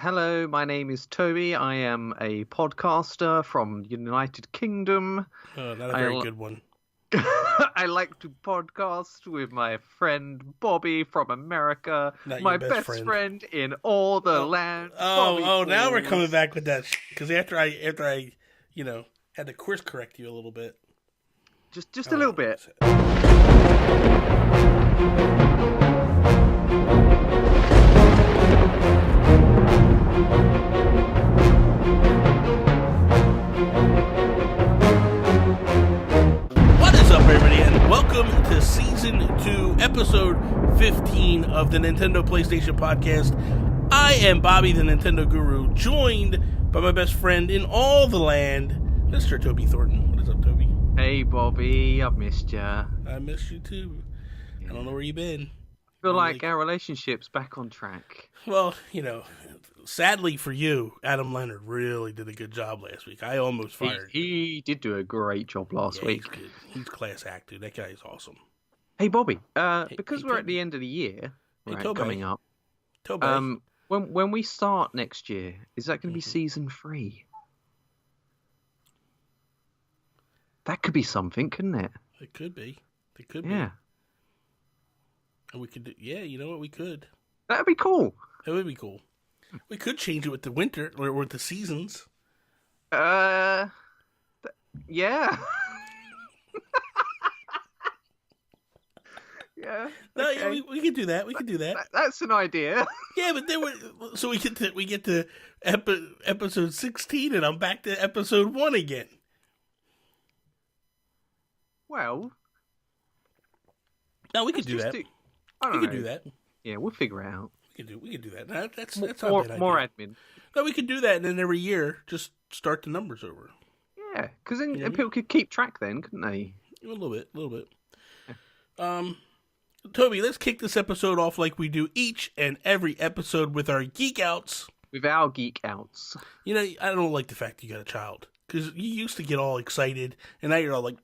Hello, my name is Toby. I am a podcaster from the United Kingdom. Oh, not a very good one. I like to podcast with my friend Bobby from America. Not my your best friend in all the land. Now we're coming back with that because after I had to course correct you a little bit. Just a little bit. What is up, everybody, and welcome to Season 2, Episode 15 of the Nintendo PlayStation Podcast. I am Bobby, the Nintendo Guru, joined by my best friend in all the land, Mr. Toby Thornton. What is up, Toby? Hey, Bobby, I've missed ya. I missed you, too. I don't know where you've been. I feel like our relationship's back on track. Well, sadly for you, Adam Leonard really did a good job last week. I almost fired him. He did do a great job last week. He's good. He's class act, dude. That guy is awesome. Hey, Bobby, because we're at the end of the year, coming up, Toby. when we start next year, is that going to be Season 3? That could be something, couldn't it? It could be. Yeah. And we could do, you know what, we could. That'd be cool. That would be cool. We could change it with the winter, or with the seasons. Yeah. Yeah. No, okay. yeah, we could do that. We could do that. That's an idea. Yeah, but then we get to episode 16, and I'm back to episode 1 again. Well, No, we could do that. I don't We know. could do that. Yeah, we'll figure it out. We could do that. That's not a bad More idea. admin. No, we could do that, and then every year just start the numbers over. Yeah, because then people could keep track then, couldn't they? A little bit. Toby, let's kick this episode off like we do each and every episode with our Geek Outs. With our Geek Outs. I don't like the fact you got a child, because you used to get all excited, and now you're all like,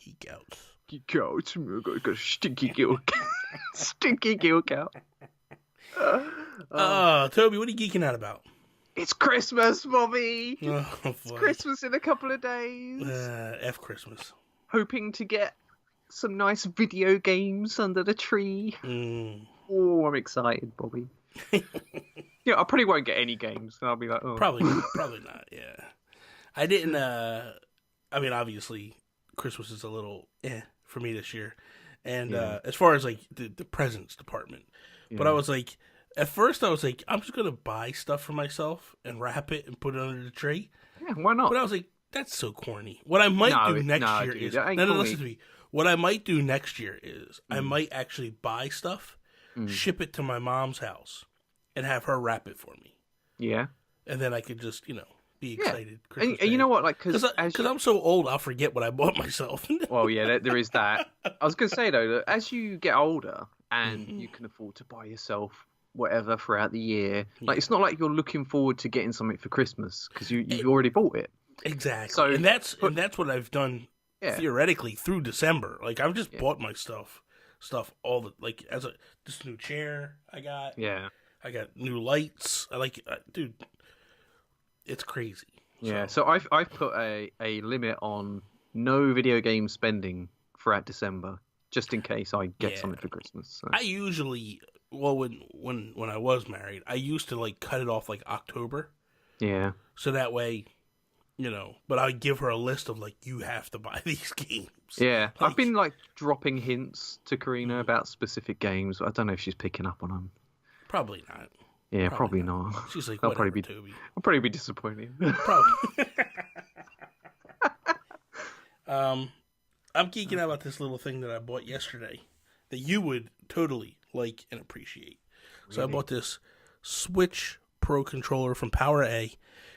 Geek Outs. Geek Outs. Got a stinky gill. Stinky gill cow. Toby, what are you geeking out about? It's Christmas, Bobby. Oh, It's Christmas in a couple of days. F Christmas. Hoping to get some nice video games under the tree. Oh, I'm excited, Bobby. Yeah, I probably won't get any games, and I'll be like, oh. Probably not, yeah. I didn't, obviously, Christmas is a little for me this year. And as far as, like, the presents department. Yeah. But I was like, at first I was like, I'm just going to buy stuff for myself and wrap it and put it under the tree. Yeah, why not? But I was like, that's so corny. What I might do next year is... listen to me. What I might do next year is I might actually buy stuff, ship it to my mom's house, and have her wrap it for me. Yeah. And then I could just, be excited. And you know what? Like, because I'm so old, I'll forget what I bought myself. Well, yeah, there is that. I was going to say, though, that as you get older and you can afford to buy yourself whatever throughout the year, like, it's not like you're looking forward to getting something for Christmas because you've already bought it. Exactly. So, and that's what I've done theoretically through December. Like, I've just bought my stuff all the, like, this new chair I got. Yeah. I got new lights. Dude, it's crazy. Yeah, so I've put a limit on no video game spending throughout December, just in case I get something for Christmas. So. I usually, when I was married, I used to, like, cut it off, like, October. Yeah. So that way, but I give her a list of, like, you have to buy these games. Yeah, I've been, like, dropping hints to Karina about specific games, but I don't know if she's picking up on them. Probably not. Yeah, probably not. She's like, I'll probably be Toby. I'll probably be disappointed. Probably. I'm geeking out about this little thing that I bought yesterday that you would totally like and appreciate. Really? So I bought this Switch Pro controller from Power A.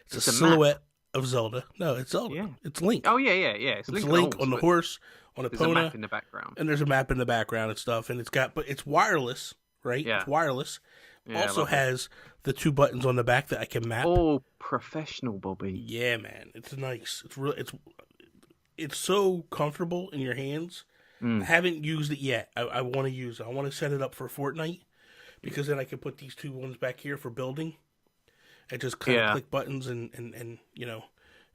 It's a silhouette of Zelda. No, it's Zelda. Yeah. It's Link. Oh, yeah. It's Link on the horse, on a Epona. There's a map in the background. And there's a map in the background and stuff. And but it's wireless, right? Yeah. It's wireless. Yeah, also has the 2 buttons on the back that I can map. Oh, professional, Bobby. Yeah, man. It's nice. It's so comfortable in your hands. I haven't used it yet. I want to use it. I want to set it up for Fortnite because then I can put these 2 ones back here for building. and just kind of click buttons and you know,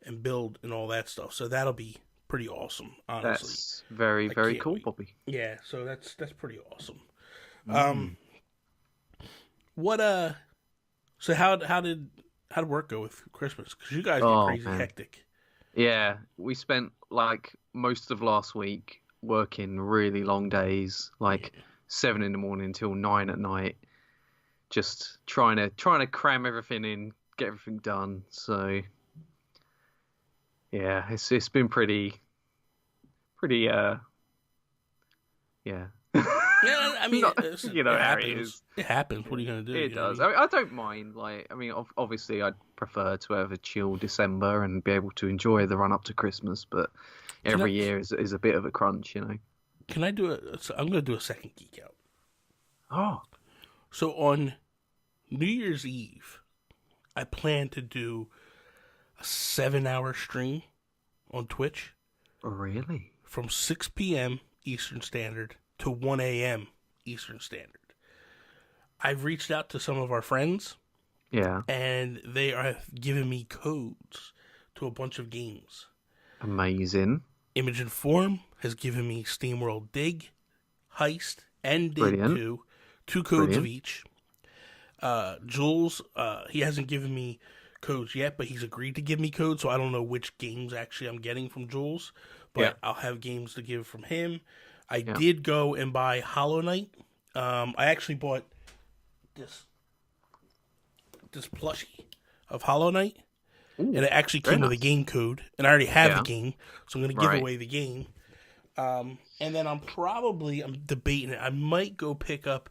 and build and all that stuff. So that'll be pretty awesome, honestly. That's very, very cool, Bobby. Yeah, so that's pretty awesome. Mm. So how did work go with Christmas? Because you guys get crazy hectic. Yeah, we spent like most of last week working really long days, like 7 a.m. till 9 p.m, just trying to cram everything in, get everything done. So yeah, it's been pretty yeah. Yeah, I mean, you know it how happens. it is. It happens. What are you gonna do? It does. I don't mind. Like, I mean, obviously, I'd prefer to have a chill December and be able to enjoy the run up to Christmas. But every year is a bit of a crunch, you know. Can I do I'm gonna do a second geek out. Oh, so on New Year's Eve, I plan to do a 7-hour stream on Twitch. Really? From 6 p.m. Eastern Standard to 1 a.m. Eastern Standard. I've reached out to some of our friends. Yeah. And they are giving me codes to a bunch of games. Amazing. Image and Form has given me SteamWorld Dig, Heist, and Dig 2. 2 codes of each. Jules, he hasn't given me codes yet, but he's agreed to give me codes, so I don't know which games actually I'm getting from Jules. But I'll have games to give from him. I did go and buy Hollow Knight. I actually bought this plushie of Hollow Knight. Ooh, and it actually came with a game code. And I already have the game, so I'm going to give away the game. And then I'm debating it. I might go pick up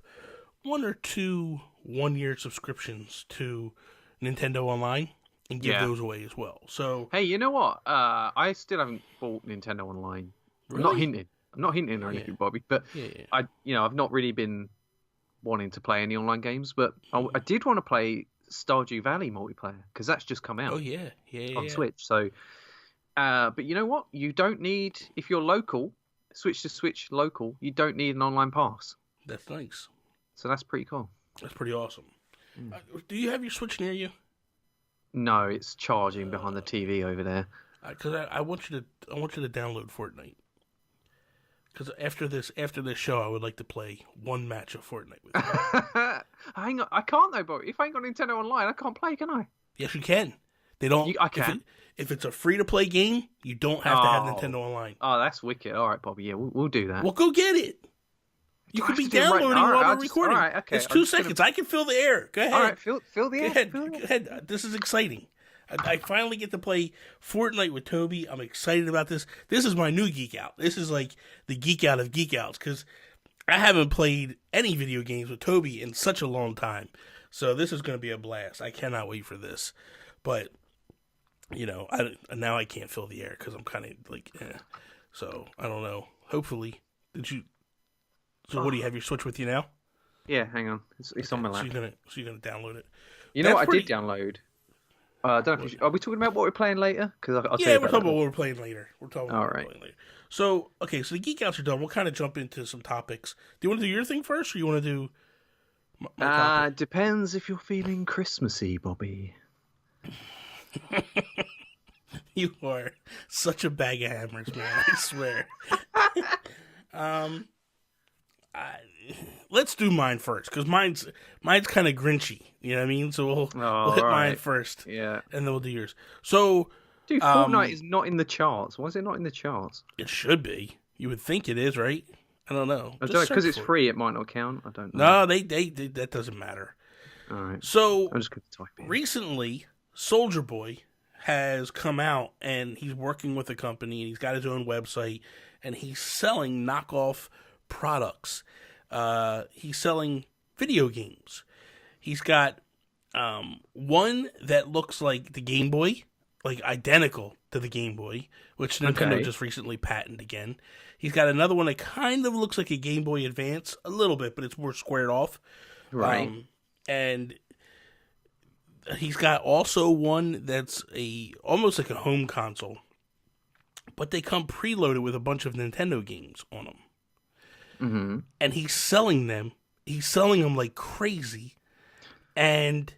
1 or 2 one-year subscriptions to Nintendo Online and give those away as well. So hey, you know what? I still haven't bought Nintendo Online. Really? I'm not hinting or anything, Bobby. But I've not really been wanting to play any online games. But I did want to play Stardew Valley multiplayer because that's just come out. Oh yeah, on Switch. So, but you know what? You don't need, if you're local, switch to Switch local. You don't need an online pass. That's nice. So that's pretty cool. That's pretty awesome. Do you have your Switch near you? No, it's charging behind the TV over there. Because I want you to download Fortnite. Because after this show, I would like to play one match of Fortnite with you. Hang on, I can't though, Bobby. If I ain't got Nintendo Online, I can't play, can I? Yes, you can. They don't. I can. If it's a free-to-play game, you don't have to have Nintendo Online. Oh, that's wicked. All right, Bobby. Yeah, we'll do that. Well, go get it. You could be downloading while we're recording. All right, okay. It's 2 seconds. I can fill the air. Go ahead. All right, fill the air. Go ahead. This is exciting. I finally get to play Fortnite with Toby. I'm excited about this. This is my new Geek Out. This is like the Geek Out of Geek Outs because I haven't played any video games with Toby in such a long time. So this is going to be a blast. I cannot wait for this. But, you know, now I can't fill the air because I'm kind of like, So, I don't know. Hopefully. So what do you have your Switch with you now? Yeah, hang on. It's on my lap. So you're gonna download it. You know what I did download? I don't know if are we talking about what we're playing later? Because we're talking about what we're playing later. We're talking about what we're playing later. So, okay, so the Geek Outs are done. We'll kind of jump into some topics. Do you want to do your thing first, or you want to do my topic? Depends if you're feeling Christmassy, Bobby. You are such a bag of hammers, man. I swear. Let's do mine first, because mine's kind of grinchy. You know what I mean? So we'll hit mine first. Yeah. And then we'll do yours. So, dude, Fortnite is not in the charts. Why is it not in the charts? It should be. You would think it is, right? I don't know. Because it's free, it might not count. I don't know. No, they that doesn't matter. All right. So, I'm just going to type in. Recently, Soulja Boy has come out, and he's working with a company, and he's got his own website, and he's selling knockoff products. He's selling video games. He's got one that looks like the Game Boy, like identical to the Game Boy, which Nintendo just recently patented again. He's got another one that kind of looks like a Game Boy Advance, a little bit, but it's more squared off. Right. And he's got also one that's almost like a home console, but they come preloaded with a bunch of Nintendo games on them. Mm-hmm. And he's selling them. He's selling them like crazy. And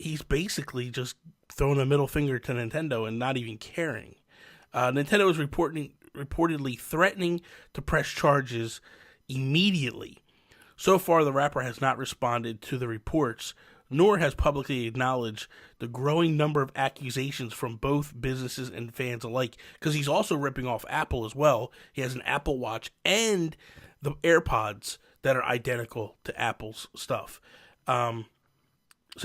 he's basically just throwing a middle finger to Nintendo and not even caring. Nintendo is reportedly threatening to press charges immediately. So far, the rapper has not responded to the reports, nor has publicly acknowledged the growing number of accusations from both businesses and fans alike, because he's also ripping off Apple as well. He has an Apple Watch and the AirPods that are identical to Apple's stuff. So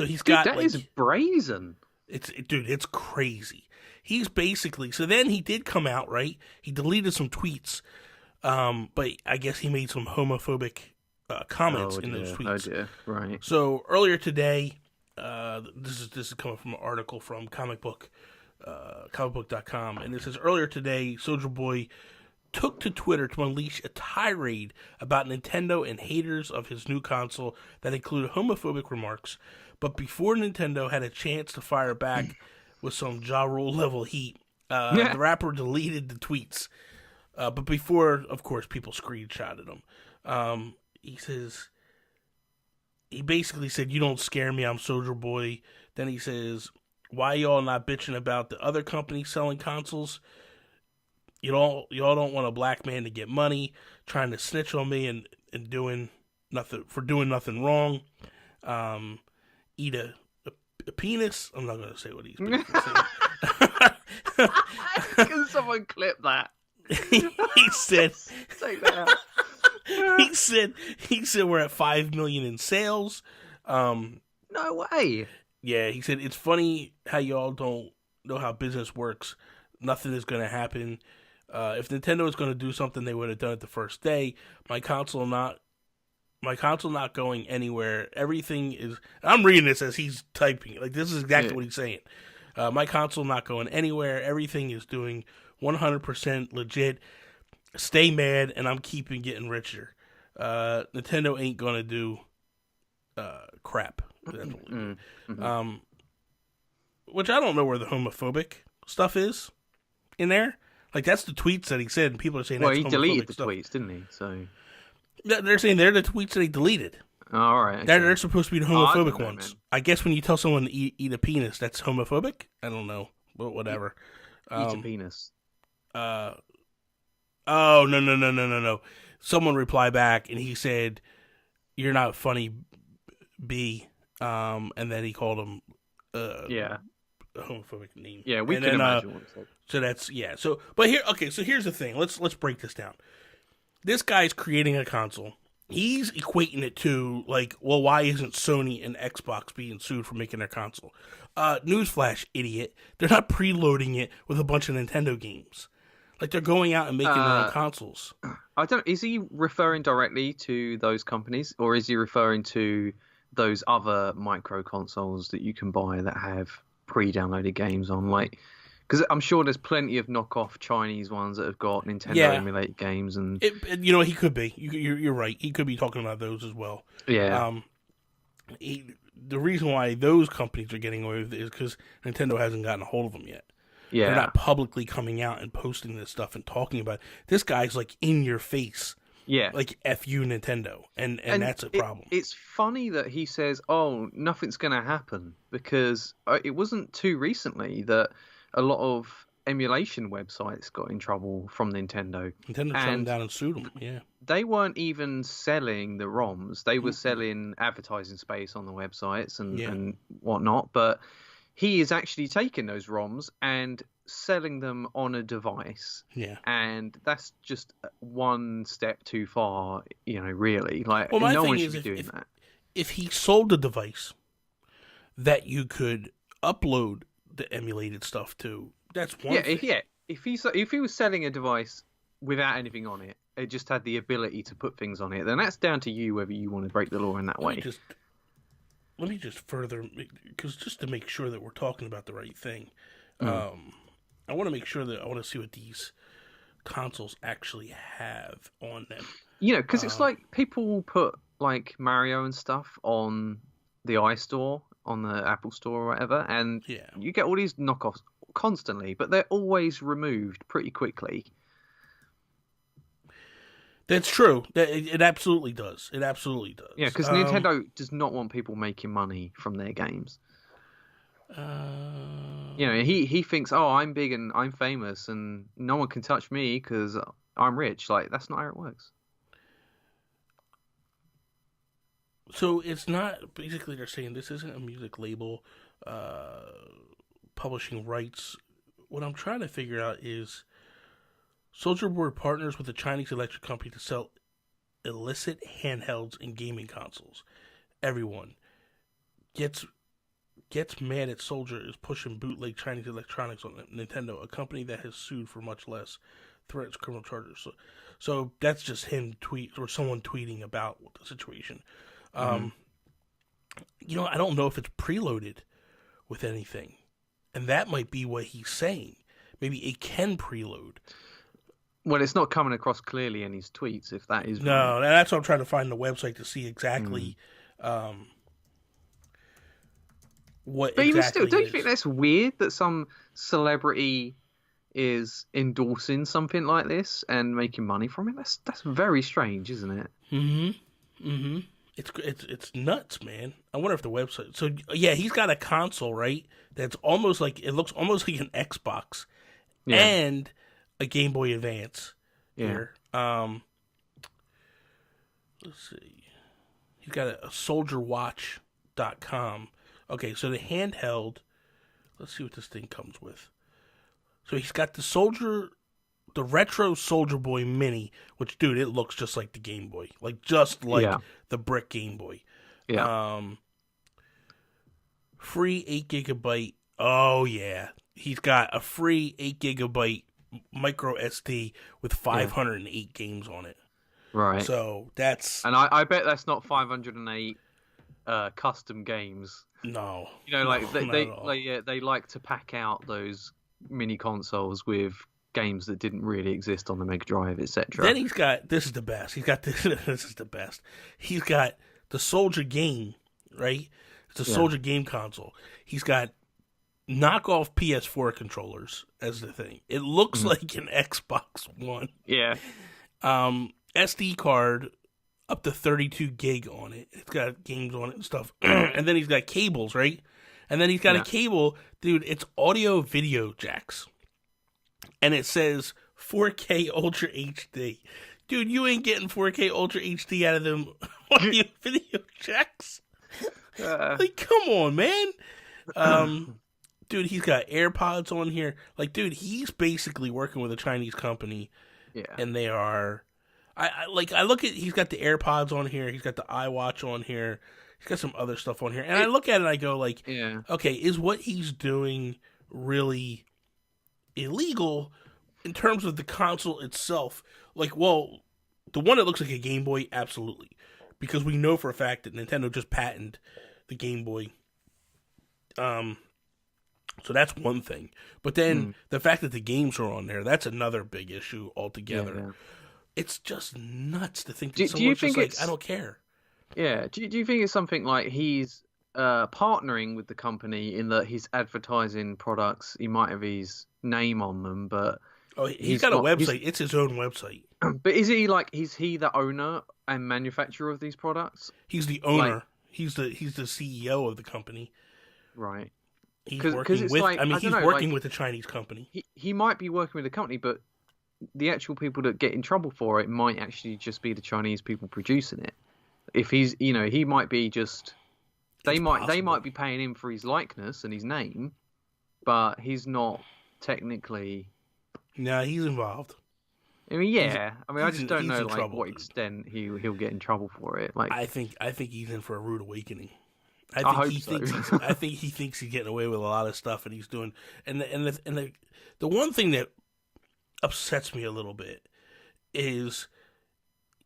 he's got... That is brazen. It's crazy. He's basically... So then he did come out, right? He deleted some tweets, but I guess he made some homophobic comments in those tweets. Oh dear. Right. So earlier today, this is coming from an article from comicbook.com, and it says earlier today, Soulja Boy took to Twitter to unleash a tirade about Nintendo and haters of his new console that included homophobic remarks. But before Nintendo had a chance to fire back with some Ja Rule level heat, the rapper deleted the tweets. But before, of course, people screenshotted him. He basically said, "You don't scare me, I'm Soulja Boy." Then he says, "Why y'all not bitching about the other companies selling consoles? Y'all don't want a black man to get money, trying to snitch on me and doing nothing wrong. Eat a penis." I'm not going to say what he's basically saying. Can someone clip that? He said, "Take that out." He said we're at 5 million in sales. No way. Yeah, he said it's funny how y'all don't know how business works. Nothing is going to happen. If Nintendo is going to do something, they would have done it the first day. My console not going anywhere. Everything is... I'm reading this as he's typing. Like, this is exactly what he's saying. My console not going anywhere. Everything is doing 100% legit. Stay mad, and I'm keeping getting richer. Nintendo ain't going to do crap. Mm-hmm. Which I don't know where the homophobic stuff is in there. Like, that's the tweets that he said, and people are saying that's homophobic stuff. Well, he deleted the tweets, didn't he? So they're saying they're the tweets that he deleted. Oh, all right. Okay. They're supposed to be the homophobic ones. Man. I guess when you tell someone to eat a penis, that's homophobic? I don't know. But whatever. Eat a penis. Oh, no. Someone replied back, and he said, "You're not funny, B." And then he called him a homophobic name. Yeah, we can imagine what it's like. So that's, yeah. So, but here, okay, so here's the thing. Let's break this down. This guy's creating a console. He's equating it to, like, well, why isn't Sony and Xbox being sued for making their console? Newsflash, idiot. They're not preloading it with a bunch of Nintendo games. Like, they're going out and making their own consoles. I don't... Is he referring directly to those companies, or is he referring to those other micro consoles that you can buy that have pre-downloaded games on? Like, because I'm sure there's plenty of knockoff Chinese ones that have got Nintendo emulated games, and he could be. You're right. He could be talking about those as well. Yeah. The reason why those companies are getting away with it is because Nintendo hasn't gotten a hold of them yet. Yeah. They're not publicly coming out and posting this stuff and talking about it. This guy's like in your face. Yeah. Like, F you, Nintendo. And that's a problem. It's funny that he says, "Oh, nothing's going to happen," because it wasn't too recently that a lot of emulation websites got in trouble from Nintendo. Nintendo shut them down and sued them, yeah. They weren't even selling the ROMs. They were selling advertising space on the websites and whatnot, but he is actually taking those ROMs and selling them on a device. Yeah. And that's just one step too far, really. Like, well, no one should be doing that. If he sold a device that you could upload the emulated stuff to, that's one thing. If he was selling a device without anything on it, it just had the ability to put things on it, then that's down to you whether you want to break the law in that way. Let me just further, because just to make sure that we're talking about the right thing, I want to see what these consoles actually have on them. Because it's like people will put like Mario and stuff on the iStore, on the Apple Store or whatever, and you get all these knockoffs constantly, but they're always removed pretty quickly. That's true. It absolutely does. It absolutely does. Yeah, because Nintendo does not want people making money from their games. He thinks, oh, I'm big and I'm famous and no one can touch me because I'm rich. Like, that's not how it works. So it's not, basically they're saying this isn't a music label publishing rights. What I'm trying to figure out is Soulja Boy partners with a Chinese electric company to sell illicit handhelds and gaming consoles. Everyone gets mad at Soulja is pushing bootleg Chinese electronics on Nintendo, a company that has sued for much less, threats criminal charges. So that's just him someone tweeting about the situation. I don't know if it's preloaded with anything, and that might be what he's saying. Maybe it can preload. Well, it's not coming across clearly in his tweets, if that is. No, that's what I'm trying to find the website to see exactly what. But even still, don't you is. think that's weird that some celebrity is endorsing something like this and making money from it? That's very strange, isn't it? Mm-hmm. It's nuts, man. I wonder if the website. So yeah, he's got a console, right? That's almost like it looks almost like an Xbox, and a Game Boy Advance. Here, let's see. He's got a SoldierWatch.com. Okay, so the handheld. Let's see what this thing comes with. So he's got the retro Soulja Boy Mini, which, dude, it looks just like the Game Boy. Just like the brick Game Boy. Yeah. Free 8GB. Oh, yeah. He's got a free 8GB micro SD with 508 games on it. Right. So that's... And I bet that's not 508 custom games. No. They like to pack out those mini consoles with games that didn't really exist on the Mega Drive, etc. Then he's got, this is the best. He's got this. This is the best. He's got the Soulja game, right? It's a Soulja game console. He's got knockoff PS4 controllers as the thing. It looks like an Xbox One. Yeah. SD card up to 32 gig on it. It's got games on it and stuff. And then he's got cables, right? And then he's got a cable, dude. It's audio video jacks. And it says 4K Ultra HD. Dude, you ain't getting 4K Ultra HD out of them audio video jacks. Come on, man. Dude, he's got AirPods on here. Dude, he's basically working with a Chinese company. Yeah. And they are... I look at... He's got the AirPods on here. He's got the iWatch on here. He's got some other stuff on here. And I look at it and I go, okay, is what he's doing really illegal in terms of the console itself? Well, the one that looks like a Game Boy, absolutely. Because we know for a fact that Nintendo just patented the Game Boy. So that's one thing. But then the fact that the games are on there, that's another big issue altogether. Yeah. It's just nuts to think that someone's just like, I don't care. Yeah. Do you think it's something like he's partnering with the company in that he's advertising products? He might have his name on them, but... Oh, he's got a website. It's his own website. But is he the owner and manufacturer of these products? He's the owner. He's the CEO of the company. Right. He's working with he's working with a Chinese company. He might be working with a company, but the actual people that get in trouble for it might actually just be the Chinese people producing it. If he's, he might be just they might be paying him for his likeness and his name, but he's not technically. No, he's involved. I mean, I just don't know what extent he'll get in trouble for it. I think he's in for a rude awakening. I think he thinks he's getting away with a lot of stuff, and he's doing. And the one thing that upsets me a little bit is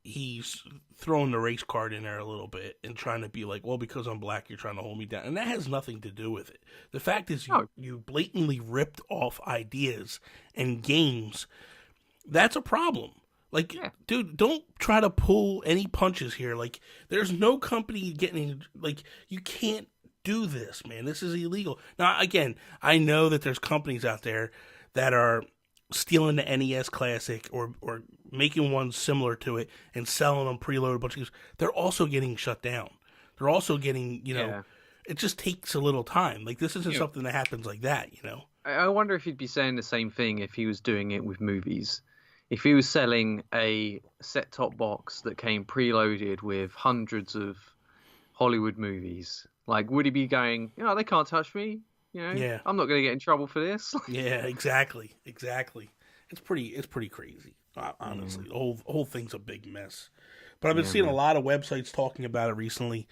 he's throwing the race card in there a little bit and trying to be like, well, because I'm black, you're trying to hold me down. And that has nothing to do with it. The fact is you blatantly ripped off ideas and games. That's a problem. Dude, don't try to pull any punches here. There's no company getting, you can't do this, man. This is illegal. Now, again, I know that there's companies out there that are stealing the NES Classic or making one similar to it and selling them preloaded a bunch of games. They're also getting shut down. They're also getting, it just takes a little time. Like, this isn't something that happens like that, you know? I wonder if he'd be saying the same thing if he was doing it with movies. If he was selling a set-top box that came preloaded with hundreds of Hollywood movies, like, would he be going, they can't touch me? I'm not going to get in trouble for this. Yeah, exactly. It's pretty crazy, honestly. The whole thing's a big mess. But I've been seeing a lot of websites talking about it recently,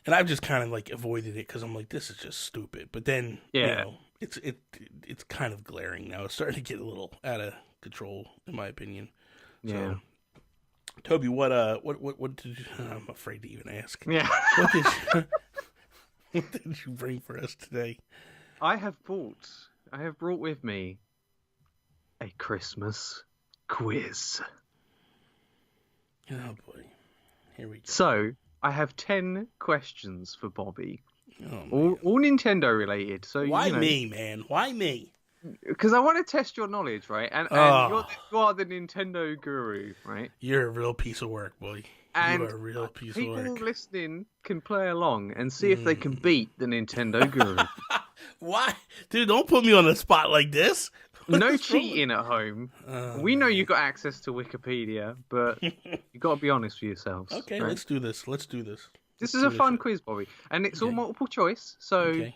and I've just kind of like avoided it because I'm like, this is just stupid. But then, it's kind of glaring now. It's starting to get a little out of control, in my opinion. Yeah. So, Toby, what did you, I'm afraid to even ask. Yeah. What did you bring for us today? I have brought with me a Christmas quiz. Oh boy. Here we go. So, I have 10 questions for Bobby. Oh, all Nintendo related. So why me, man? Why me? Because I want to test your knowledge, right? And you are the Nintendo guru, right? You're a real piece of work, boy. And you're a real piece of work. People listening can play along and see if they can beat the Nintendo guru. Why? Dude, don't put me on the spot like this. No cheating at home. We know you got access to Wikipedia, but you got to be honest with yourselves. Okay, right? Let's do this. This is a fun quiz, Bobby. And it's all multiple choice, so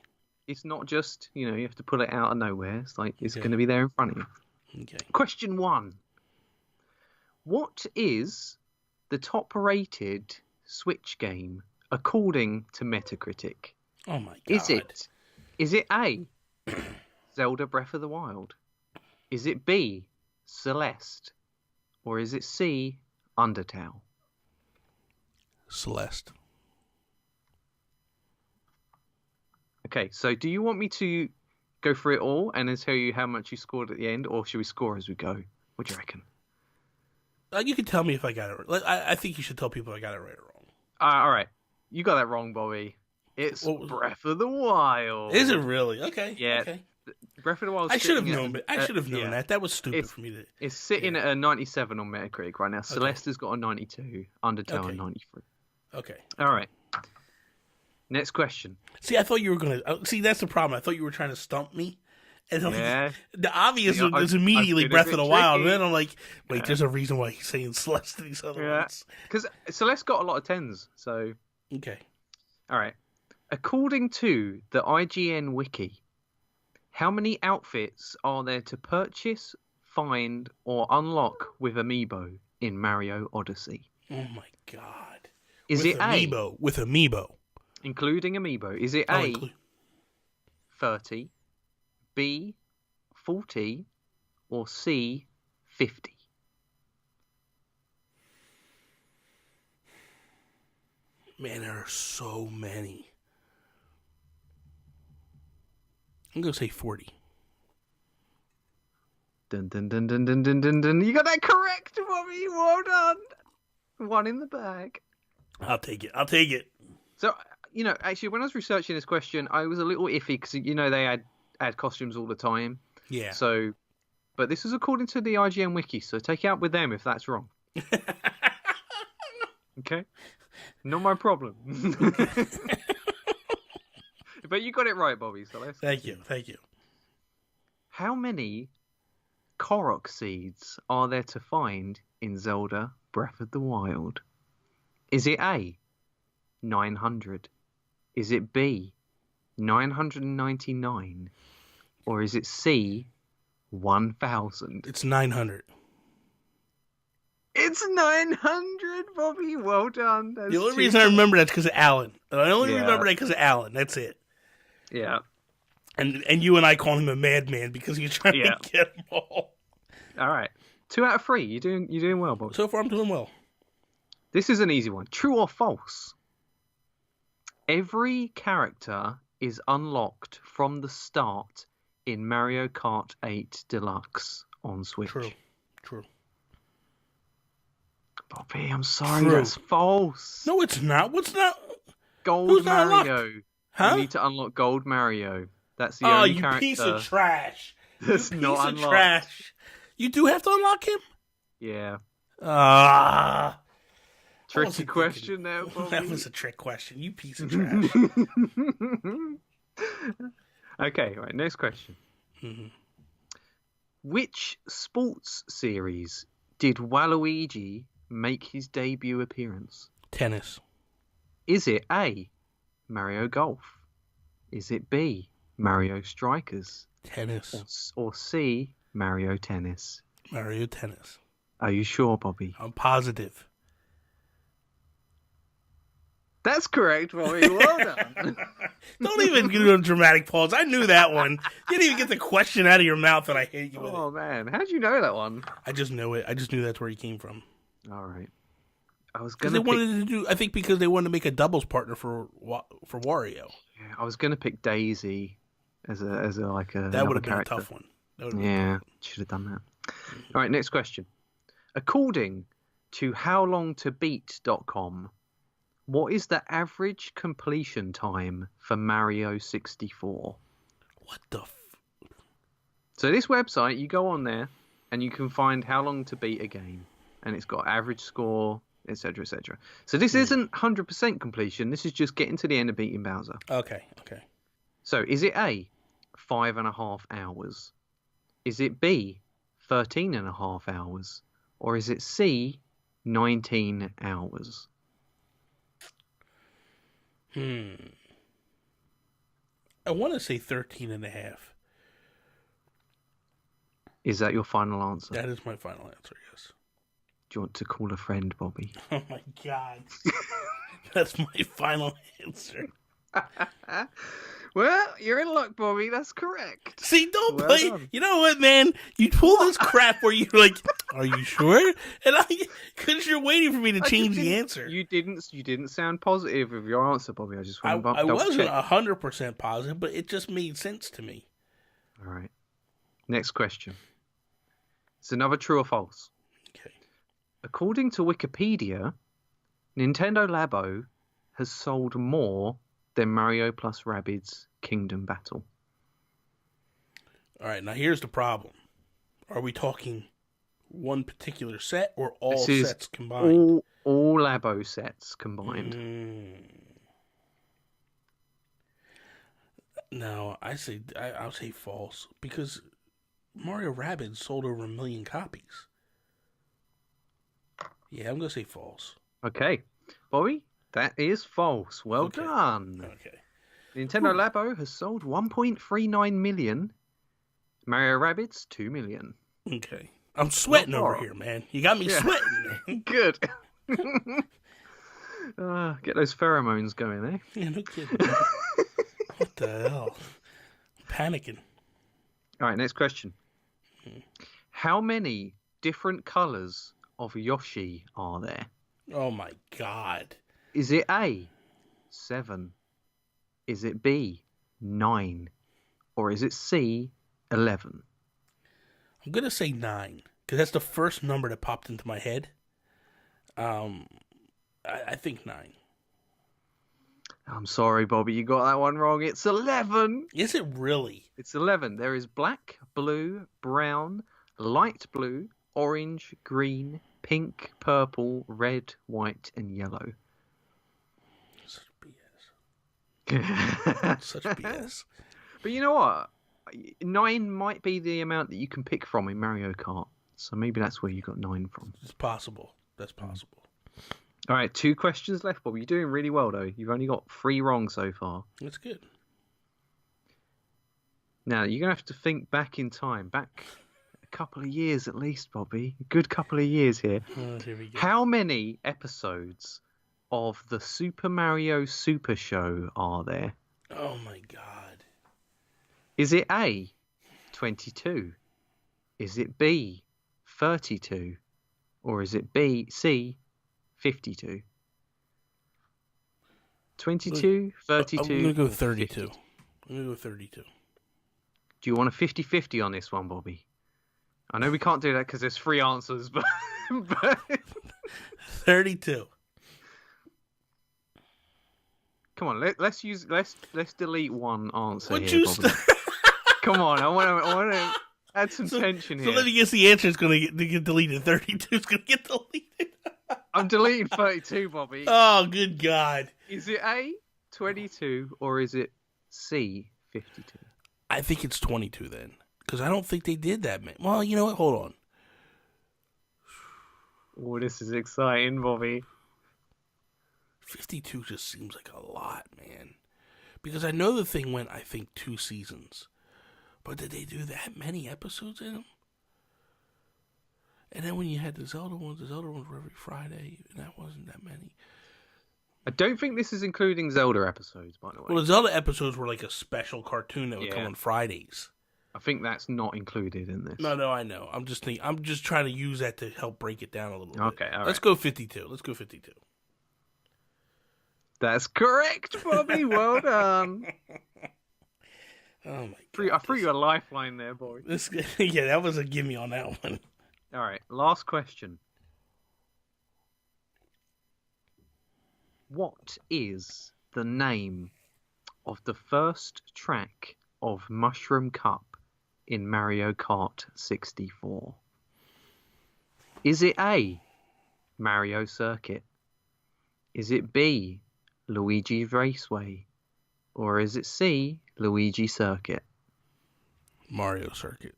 it's not just, you have to pull it out of nowhere. It's like it's going to be there in front of you. Okay. Question 1. What is the top-rated Switch game according to Metacritic? Oh my god. Is it A, Zelda Breath of the Wild? Is it B, Celeste? Or is it C, Undertale? Celeste. Okay, so do you want me to go through it all and then tell you how much you scored at the end, or should we score as we go? What do you reckon? You can tell me if I got it right. I think you should tell people if I got it right or wrong. All right. You got that wrong, Bobby. It's Breath of the Wild. Is it really? Okay. Yeah. Okay. Breath of the Wild. I should have known. I should have known that. That was stupid for me to. It's sitting at a 97 on Metacritic right now. Celeste has got a 92. Undertale a 93. Okay. All right. Next question. See, I thought you were gonna. See, that's the problem. I thought you were trying to stump me. And the obvious is immediately Breath of the Wild. And then I'm like, wait, there's a reason why he's saying Celeste to these other ones. Because Celeste got a lot of 10s. So. Okay. All right. According to the IGN wiki, how many outfits are there to purchase, find, or unlock with Amiibo in Mario Odyssey? Oh my god! Is it Amiibo? With Amiibo, including Amiibo, is it A 30, B 40, or C 50? Man, there are so many. I'm going to say 40. Dun, dun, dun, dun, dun, dun, dun, dun. You got that correct, Bobby. Well done. One in the bag. I'll take it. So, actually, when I was researching this question, I was a little iffy because, they add costumes all the time. Yeah. So, but this is according to the IGN wiki, so take it out with them if that's wrong. Okay? Not my problem. But you got it right, Bobby. So Thank you. How many Korok seeds are there to find in Zelda Breath of the Wild? Is it A, 900? Is it B, 999? Or is it C, 1,000? It's 900. It's 900, Bobby. Well done. The only reason I remember that's because of Alan. I only remember that because of Alan. That's it. Yeah. And you and I call him a madman because he's trying to get them all. All right. 2 out of 3. You're doing well, Bobby. So far, I'm doing well. This is an easy one. True or false? Every character is unlocked from the start in Mario Kart 8 Deluxe on Switch. True. Bobby, I'm sorry, that's false. No, it's not. What's not? Gold Who's Mario. Huh? You need to unlock Gold Mario. That's the only character. Oh, you piece of trash. That's not unlocked. Piece of trash. You do have to unlock him? Yeah. Tricky question there, Bobby. That was a trick question. You piece of trash. Okay, right. Next question. Mm-hmm. Which sports series did Waluigi make his debut appearance? Tennis. Is it A, Mario Golf? Is it B, Mario Strikers? Tennis. Or C, Mario Tennis? Mario Tennis. Are you sure, Bobby? I'm positive. That's correct, Bobby. Well done. Don't even do a dramatic pause. I knew that one. You didn't even get the question out of your mouth that I hate you with it. Oh, man. How'd you know that one? I just knew it. I just knew that's where he came from. All right. I was Because gonna they wanted to do. I think because they wanted to make a doubles partner for Wario. Yeah, I was gonna pick Daisy as a That would have been character. a tough one. Yeah, should have done that. All right, next question. According to HowLongToBeat.com, what is the average completion time for Mario 64? What the? So this website, you go on there and you can find how long to beat a game, and it's got average score, etc., etc. So this isn't 100% completion. This is just getting to the end of beating Bowser. Okay. So is it A, 5.5 hours? Is it B, 13.5 hours? Or is it C, 19 hours? I want to say 13 and a half. Is that your final answer? That is my final answer, yes. Do you want to call a friend, Bobby? Oh my God. That's my final answer. Well, you're in luck, Bobby. That's correct. See, don't Well play. done. You know what, man? You pull this crap where you're like, "Are you sure?" And because you're waiting for me to change the answer. You didn't sound positive with your answer, Bobby. I just want to I wasn't check. 100% positive, but it just made sense to me. All right. Next question. It's another true or false. Okay. According to Wikipedia, Nintendo Labo has sold more than Mario plus Rabbids Kingdom Battle. All right. Now here's the problem: are we talking one particular set or all This sets combined? All Labo sets combined. No, I'll say false because Mario Rabbids sold over 1 million copies. Yeah, I'm gonna say false. Okay, Bobby, that is false. Well done. Okay. Nintendo Labo has sold 1.39 million. Mario Rabbids 2 million. Okay. I'm sweating over here, man. You got me sweating, man. Good. Get those pheromones going, eh? Yeah, no kidding. What the hell? I'm panicking. All right, next question. How many different colours of Yoshi are there? Oh my God. Is it A, 7? Is it B, 9? Or is it C, 11? I'm going to say 9 because that's the first number that popped into my head. I think 9. I'm sorry, Bobby, you got that one wrong. It's 11. Is it really? It's 11. There is black, blue, brown, light blue, orange, green, pink, purple, red, white, and yellow. Such BS. Such BS. But you know what? 9 might be the amount that you can pick from in Mario Kart. So maybe that's where you got 9 from. It's possible. That's possible. All right, 2 questions left, Bob. You're doing really well, though. You've only got 3 wrong so far. That's good. Now, you're going to have to think back in time. Back a couple of years at least, Bobby. A good couple of years here. Oh, here we go. How many episodes of the Super Mario Super Show are there? Oh, my God. Is it A, 22? Is it B, 32? Or is it C, 52? 22, 32. I'm going to go 32. 52. I'm going to go 32. Do you want a 50-50 on this one, Bobby? I know we can't do that because there's 3 answers, but 32. Come on, let's delete one answer Would here, you Bobby. Come on, I want to add some tension here. So let me guess the answer is going to get deleted. 32 is going to get deleted. I'm deleting 32, Bobby. Oh, good God. Is it A, 22, or is it C, 52? I think it's 22 then. Because I don't think they did that many. Well, you know what? Hold on. Oh, this is exciting, Bobby. 52 just seems like a lot, man. Because I know the thing went, I think, 2 seasons. But did they do that many episodes in them? And then when you had the Zelda ones were every Friday, and that wasn't that many. I don't think this is including Zelda episodes, by the way. Well, the Zelda episodes were like a special cartoon that would come on Fridays. I think that's not included in this. No, I know. I'm just trying to use that to help break it down a little bit. Okay, all right. Let's go 52. That's correct, Bobby. Well done. Oh my God! I threw you a lifeline there, boy. Yeah, that was a gimme on that one. All right, last question. What is the name of the first track of Mushroom Cup in Mario Kart 64? Is it A, Mario Circuit? Is it B, Luigi Raceway? Or is it C, Luigi Circuit? Mario Circuit.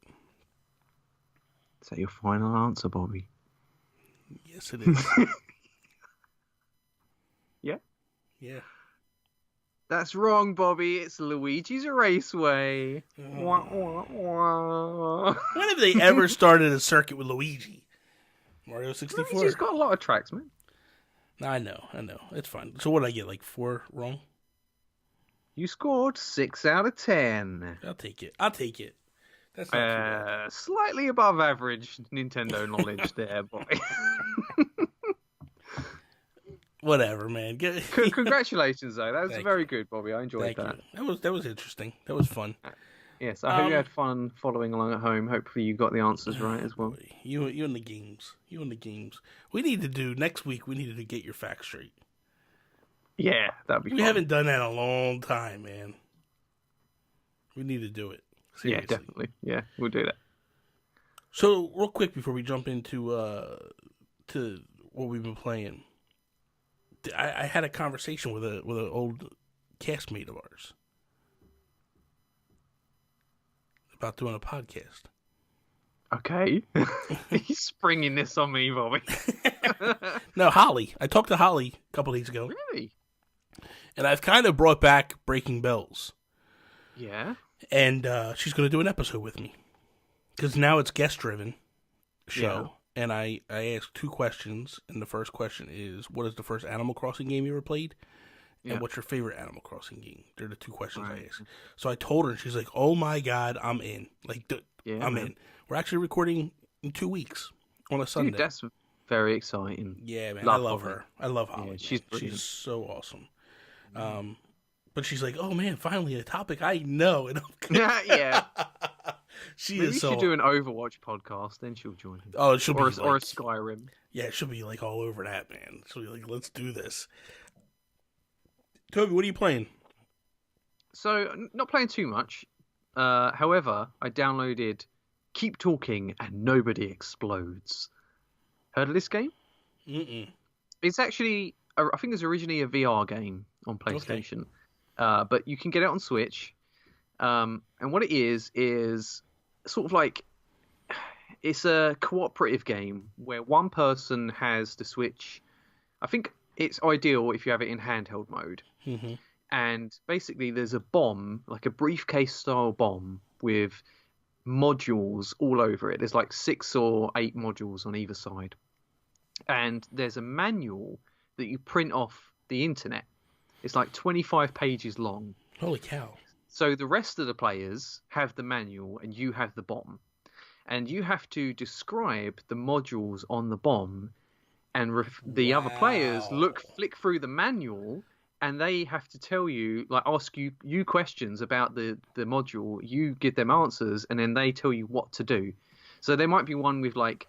Is that your final answer, Bobby? Yes, it is. Yeah? Yeah. That's wrong, Bobby. It's Luigi's Raceway. Wah, wah, wah. When have they ever started a circuit with Luigi? Mario 64? Luigi's got a lot of tracks, man. I know. It's fine. So what did I get, like 4 wrong? You scored 6 out of 10. I'll take it. That's not too bad. Slightly above average Nintendo knowledge there, boy. Whatever, man. Congratulations, though. That was very you. good, Bobby. I enjoyed that. That was interesting. That was fun. Yes, I hope you had fun following along at home. Hopefully you got the answers right as well. You and the games. We need to do, next week, we needed to get your facts straight. Yeah, that'd be fun. We haven't done that in a long time, man. We need to do it. Seriously. Yeah, definitely. Yeah, we'll do that. So, real quick before we jump into to what we've been playing, I had a conversation with an old castmate of ours about doing a podcast. Okay. He's springing this on me, Bobby. No, Holly. I talked to Holly a couple days ago. Really? And I've kind of brought back Breaking Bells. Yeah? And she's going to do an episode with me. Because now it's guest-driven show. Yeah. And I asked 2 questions. And the first question is, what is the first Animal Crossing game you ever played? And what's your favorite Animal Crossing game? They're the 2 questions I asked. So I told her, and she's like, oh my God, I'm in. I'm in. We're actually recording in 2 weeks on a Sunday. Dude, that's very exciting. Yeah, man. I love her. I love Holly. Yeah, she's so awesome. But she's like, oh man, finally a topic I know. And yeah. Maybe you should do an Overwatch podcast, then she'll join him. Oh, she'll be or a Skyrim. Yeah, she'll be like all over that, man. She'll be like, let's do this. Toby, what are you playing? So, not playing too much. However, I downloaded Keep Talking and Nobody Explodes. Heard of this game? Mm-mm. It's actually, I think it's originally a VR game on PlayStation. Okay. But you can get it on Switch. And what it is sort of like, it's a cooperative game where one person has the Switch. I think it's ideal if you have it in handheld mode. Mm-hmm. And basically there's a bomb, like a briefcase style bomb with modules all over it. There's like 6 or 8 modules on either side. And there's a manual that you print off the internet. It's like 25 pages long. Holy cow. So the rest of the players have the manual and you have the bomb. And you have to describe the modules on the bomb, and the other players flick through the manual, and they have to tell you, like, ask you questions about the module. You give them answers, and then they tell you what to do. So there might be one with like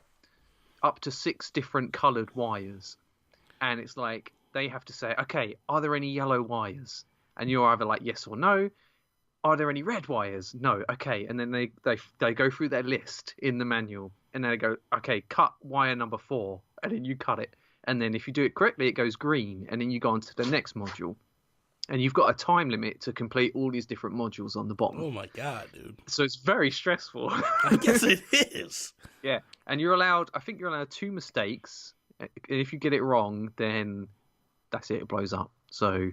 up to 6 different coloured wires, and it's like they have to say, okay, are there any yellow wires? And you're either like yes or no. Are there any red wires? No. Okay. And then they go through their list in the manual, and then they go, okay, cut wire number 4, and then you cut it, and then if you do it correctly, it goes green, and then you go on to the next module. And you've got a time limit to complete all these different modules on the bottom. Oh my god, dude! So it's very stressful. I guess it is. Yeah, and I think you're allowed 2 mistakes. And if you get it wrong, then that's it. It blows up. So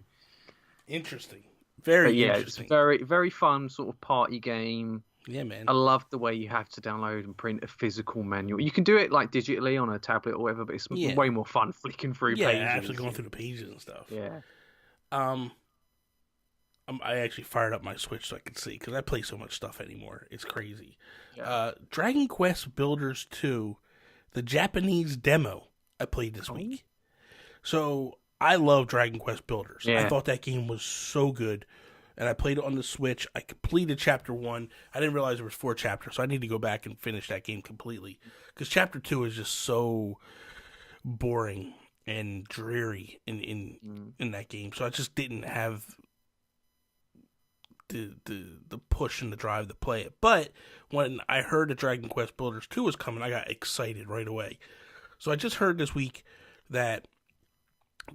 interesting. Very interesting. It's very, very fun sort of party game. Yeah, man. I love the way you have to download and print a physical manual. You can do it like digitally on a tablet or whatever, but it's way more fun flicking through pages. Yeah, actually going through the pages and stuff. Yeah. I actually fired up my Switch so I could see, because I play so much stuff anymore. It's crazy. Yeah. Dragon Quest Builders 2, the Japanese demo I played this week. So I love Dragon Quest Builders. Yeah. I thought that game was so good, and I played it on the Switch. I completed Chapter 1. I didn't realize there was 4 chapters, so I need to go back and finish that game completely, because Chapter 2 is just so boring and dreary in that game. So I just didn't have the push and the drive to play it. But when I heard that Dragon Quest Builders 2 was coming, I got excited right away. So I just heard this week that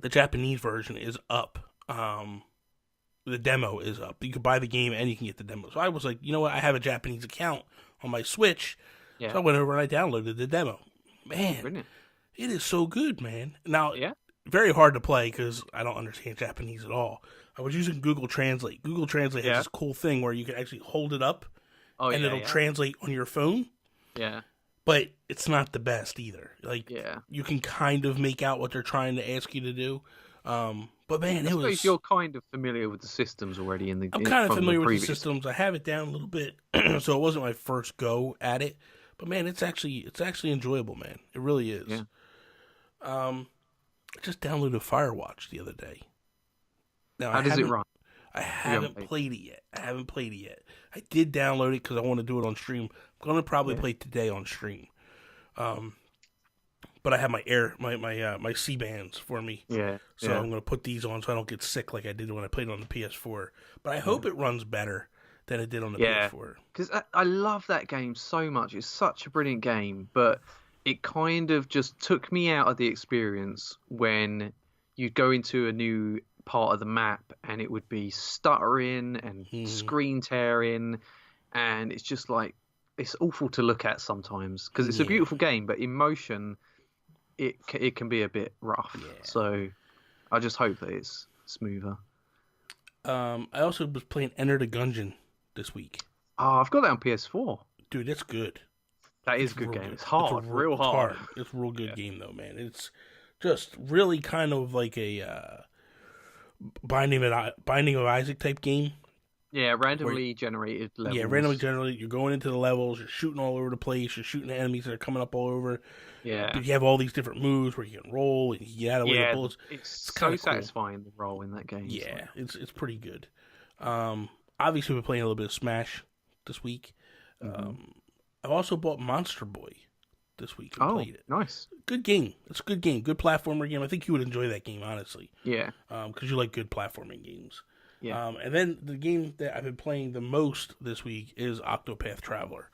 the Japanese version is up. The demo is up. You can buy the game and you can get the demo. So I was like, you know what? I have a Japanese account on my Switch. Yeah. So I went over and I downloaded the demo. Man, brilliant. It is so good, man. Now, very hard to play because I don't understand Japanese at all. I was using Google Translate. Google Translate has this cool thing where you can actually hold it up and it'll translate on your phone. Yeah. But it's not the best either. Like, you can kind of make out what they're trying to ask you to do. But man, it was. You're kind of familiar with the systems already in the. I'm kind of familiar with the systems. I have it down a little bit, so it wasn't my first go at it. But man, it's actually enjoyable, man. It really is. Yeah. I just downloaded Firewatch the other day. Now, how does it run? I haven't played it yet. I did download it because I want to do it on stream. I'm going to probably play today on stream. But I have my C bands for me. Yeah. So I'm going to put these on so I don't get sick like I did when I played on the PS4. But I hope it runs better than it did on the PS4. Because I love that game so much. It's such a brilliant game, but it kind of just took me out of the experience when you'd go into a new part of the map and it would be stuttering and screen tearing, and it's just like, it's awful to look at sometimes because it's a beautiful game, but in motion it can be a bit rough. So I just hope that it's smoother. I also was playing Enter the Gungeon this week. Oh, I've got that on PS4. Dude, it's good. That is a good game. It's hard, real hard. It's a real good game though, man. It's just really kind of like a Binding of Isaac type game. Yeah, randomly generated levels. Yeah, randomly generated. You're going into the levels. You're shooting all over the place. You're shooting the enemies that are coming up all over. Yeah. But you have all these different moves where you can roll and you get out of the way the bullets. It's so satisfying, the roll in that game. Yeah, it's pretty good. Obviously, we're playing a little bit of Smash this week. I've also bought Monster Boy this week and played it. Nice. Good game. It's a good game. Good platformer game. I think you would enjoy that game, honestly. Yeah. Because you like good platforming games. Yeah. And then the game that I've been playing the most this week is Octopath Traveler.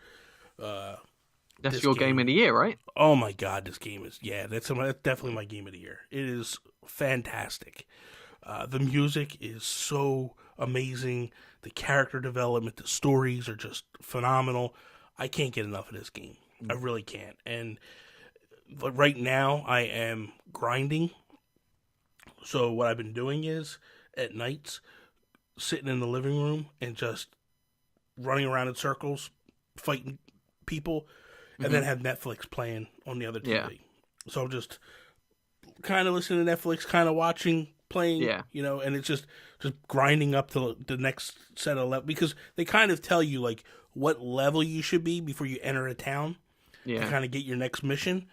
That's your game of the year, right? Oh my god, this game is that's definitely my game of the year. It is fantastic. The music is so amazing. The character development, the stories are just phenomenal. I can't get enough of this game. I really can't. And right now I am grinding. So what I've been doing is at nights sitting in the living room and just running around in circles, fighting people, and then have Netflix playing on the other TV. Yeah. So I'm just kind of listening to Netflix, kind of watching, playing, and it's just grinding up to the next set of levels, because they kind of tell you like what level you should be before you enter a town to kind of get your next mission.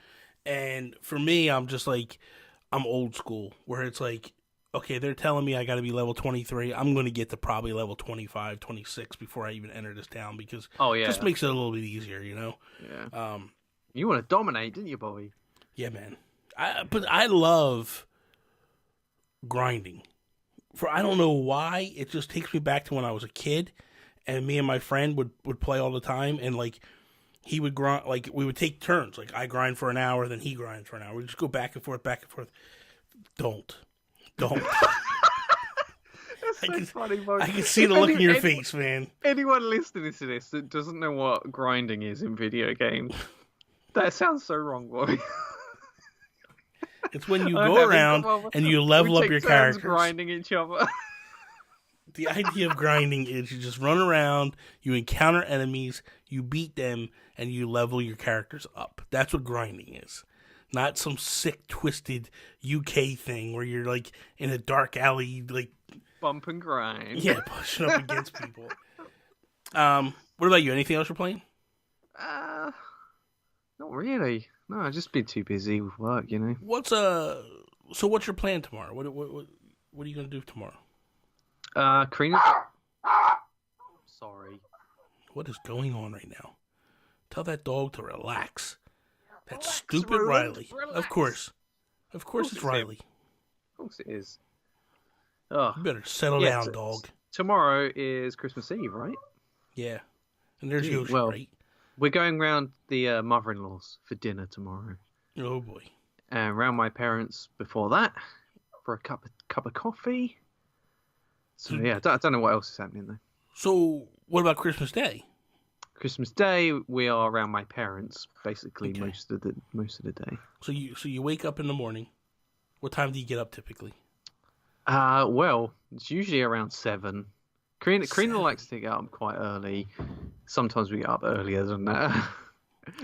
And for me, I'm just like, I'm old school, where it's like, okay, they're telling me I got to be level 23. I'm going to get to probably level 25, 26 before I even enter this town, because it just makes it a little bit easier, you know? Yeah. You want to dominate, didn't you, Bobby? Yeah, man. But I love grinding. I don't know why, it just takes me back to when I was a kid, and me and my friend would play all the time, and like, he would grind, like, we would take turns. Like, I grind for an hour, then he grinds for an hour. We'd just go back and forth, back and forth. Don't. That's so funny, I can see the look in your face, man. Anyone listening to this that doesn't know what grinding is in video games, that sounds so wrong, boy. It's when you go around and you level up your characters. Grinding each other. The idea of grinding is you just run around, you encounter enemies, you beat them, and you level your characters up. That's what grinding is. Not some sick, twisted UK thing where you're, like, in a dark alley, like... Bump and grind. Yeah, pushing up against people. What about you? Anything else you're playing? Not really. No, I've just been too busy with work, you know. So what's your plan tomorrow? What are you going to do tomorrow? Karina. Sorry. What is going on right now? Tell that dog to relax. That stupid Riley. Relax. Of course it's Riley. Of course it is. Oh. You better settle down, dog. Tomorrow is Christmas Eve, right? Yeah. And there's Yoshi, right? We're going round the mother-in-law's for dinner tomorrow. Oh boy. And round my parents before that for a cup of coffee. So yeah, I don't know what else is happening though. So what about Christmas Day? Christmas Day we are around my parents basically most of the day. So you wake up in the morning. What time do you get up typically? Well, it's usually around 7. Karina likes to get up quite early. Sometimes we get up earlier than that.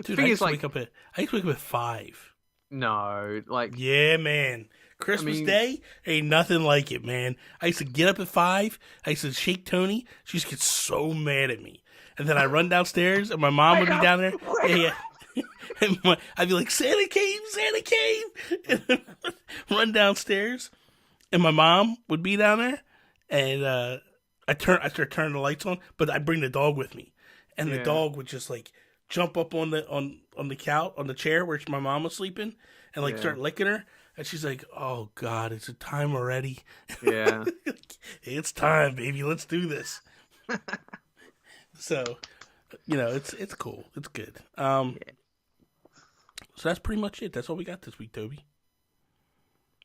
Dude, I used to wake up at 5. No, like... Yeah, man. Christmas Day ain't nothing like it, man. I used to get up at 5. I used to shake Tony. She used to get so mad at me. And then I run downstairs, and my mom would be down there. Yeah. And I'd be like, Santa came! And then run downstairs, and my mom would be down there, and I start turning the lights on, but I bring the dog with me, and the dog would just like jump up on the couch, on the chair where my mom was sleeping, and like start licking her, and she's like, "Oh God, it's a time already." Yeah, it's time, baby. Let's do this. So, it's cool. It's good. So that's pretty much it. That's all we got this week, Toby.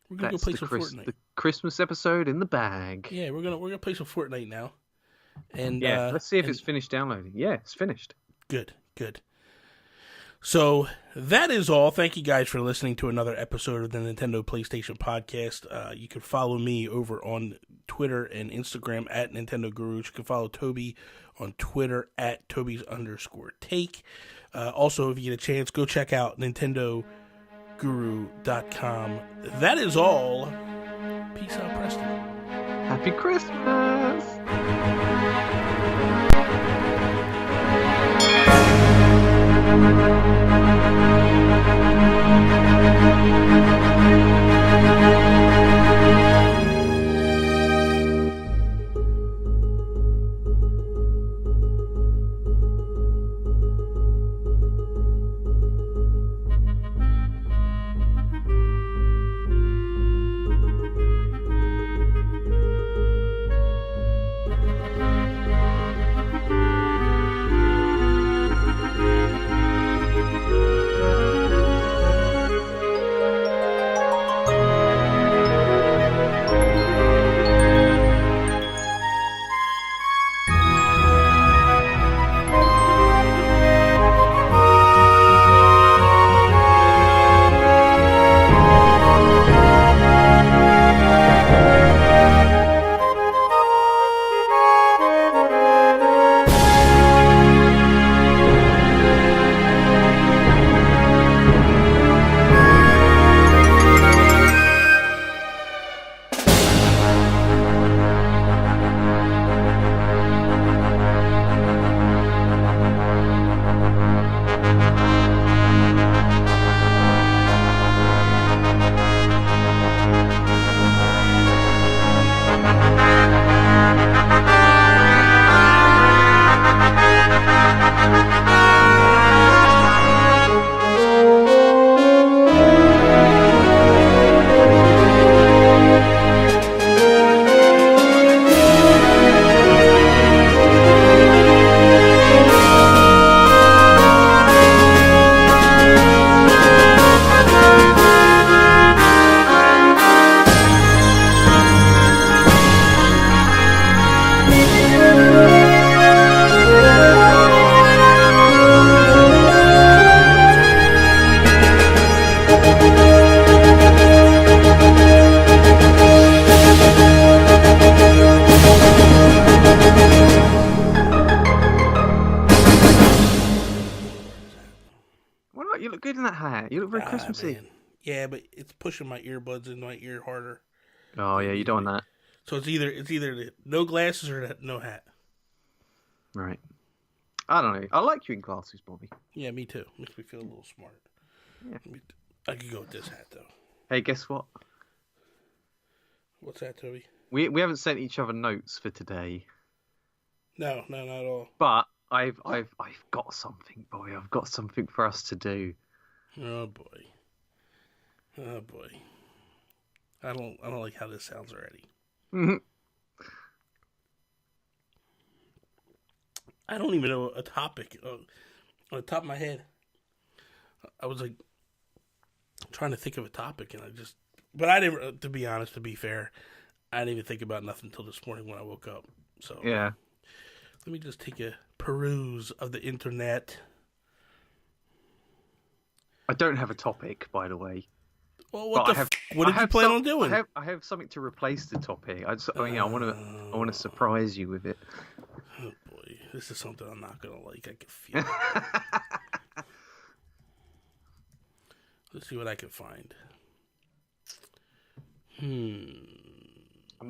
We're gonna go play some Fortnite. The Christmas episode in the bag. Yeah, we're gonna play some Fortnite now. And let's see if it's finished downloading. Yeah, it's finished. Good. So that is all. Thank you guys for listening to another episode of the Nintendo PlayStation Podcast. You can follow me over on Twitter and Instagram at Nintendo Gurus. You can follow Toby on Twitter at Toby's_take. Also, if you get a chance, go check out NintendoGuru.com. That is all. Peace out, Preston. Happy Christmas! look good in that hat. You look very Christmassy. Man. Yeah, but it's pushing my earbuds in my ear harder. Oh yeah, you don't want that. So it's either no glasses or no hat. Right. I don't know. I like you in glasses, Bobby. Yeah, me too. Makes me feel a little smart. Yeah. I could go with this hat though. Hey, guess what? What's that, Toby? We haven't sent each other notes for today. No, not at all. But I've got something, boy. I've got something for us to do. Oh boy. Oh boy. I don't like how this sounds already. Mm-hmm. I don't even know a topic on the top of my head. I was like trying to think of a topic, and but I didn't. To be honest, to be fair, I didn't even think about nothing until this morning when I woke up. So yeah, let me just take a peruse of the internet. I don't have a topic, by the way. Well, what did you plan on doing? I have something to replace the topic. I want to surprise you with it. Oh boy, this is something I'm not gonna like. I can feel it. Let's see what I can find. You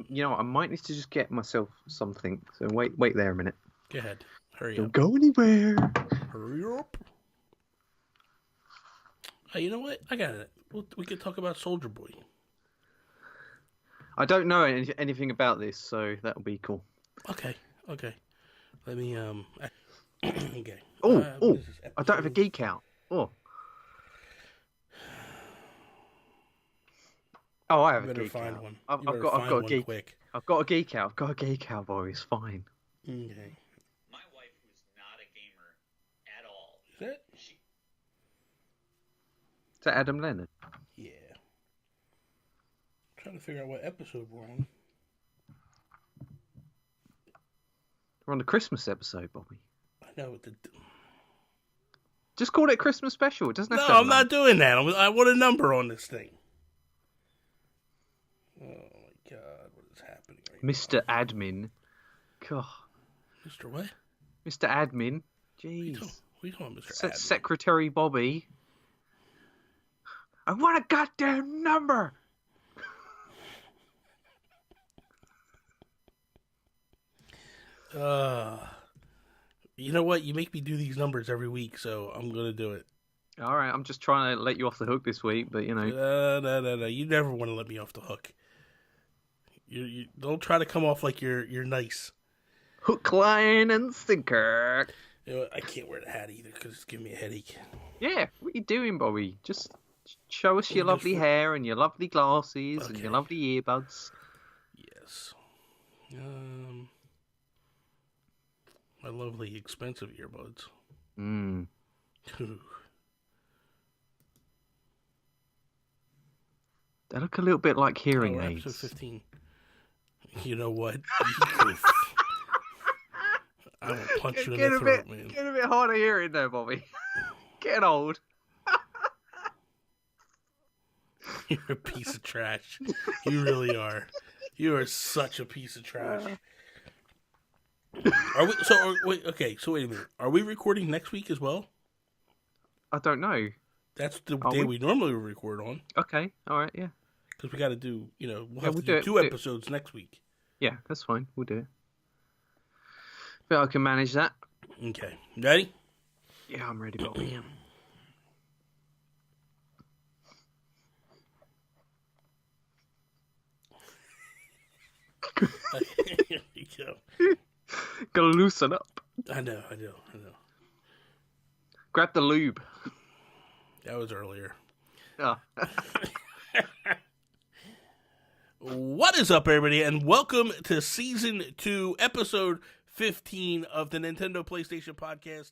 know, I might need to just get myself something. So wait there a minute. Go ahead. Hurry Don't up. go anywhere. Hurry up. You know what? I got it. We could talk about Soulja Boy. I don't know anything about this, so that'll be cool. Okay. Let me okay. Oh! I don't have a geek out. Oh, I have a geek find out. One. I've got a geek. Quick. I've got a geek out. I've got a geek out, boy. It's fine. Okay. My wife was not a gamer at all. Is that? Is that Adam Leonard? Yeah. I'm trying to figure out what episode we're on. We're on the Christmas episode, Bobby. I know. Just call it Christmas special. It doesn't have to. No, I'm not doing that. I want a number on this thing. Oh my God, what is happening right Mr. Admin. God. Mr. What? Mr. Admin. Jeez. We don't Mr. Admin. Secretary Bobby. I want a goddamn number. You know what? You make me do these numbers every week, so I'm gonna do it. All right, I'm just trying to let you off the hook this week, but you know. No. You never want to let me off the hook. You don't try to come off like you're nice. Hook, line, and sinker. You know what? I can't wear the hat either because it's giving me a headache. Yeah, what are you doing, Bobby? Just show us your lovely hair and your lovely glasses and your lovely earbuds. Yes. My lovely expensive earbuds. They look a little bit like hearing aids. Episode 15. You know what? I will punch you in the throat, man. Get a bit hard of hearing there, Bobby. Getting old. You're a piece of trash. You really are. You are such a piece of trash. Are we? So wait a minute. Are we recording next week as well? I don't know. That's the day we normally record on. Okay. All right. Yeah. Because we got to do. We'll have to do two episodes next week. Yeah, that's fine. We'll do it. But I can manage that. Okay. Ready? Yeah, I'm ready, Bobby. Here we go. Gotta loosen up. I know. Grab the lube. That was earlier. Oh. What is up, everybody, and welcome to Season 2, Episode 15 of the Nintendo PlayStation Podcast.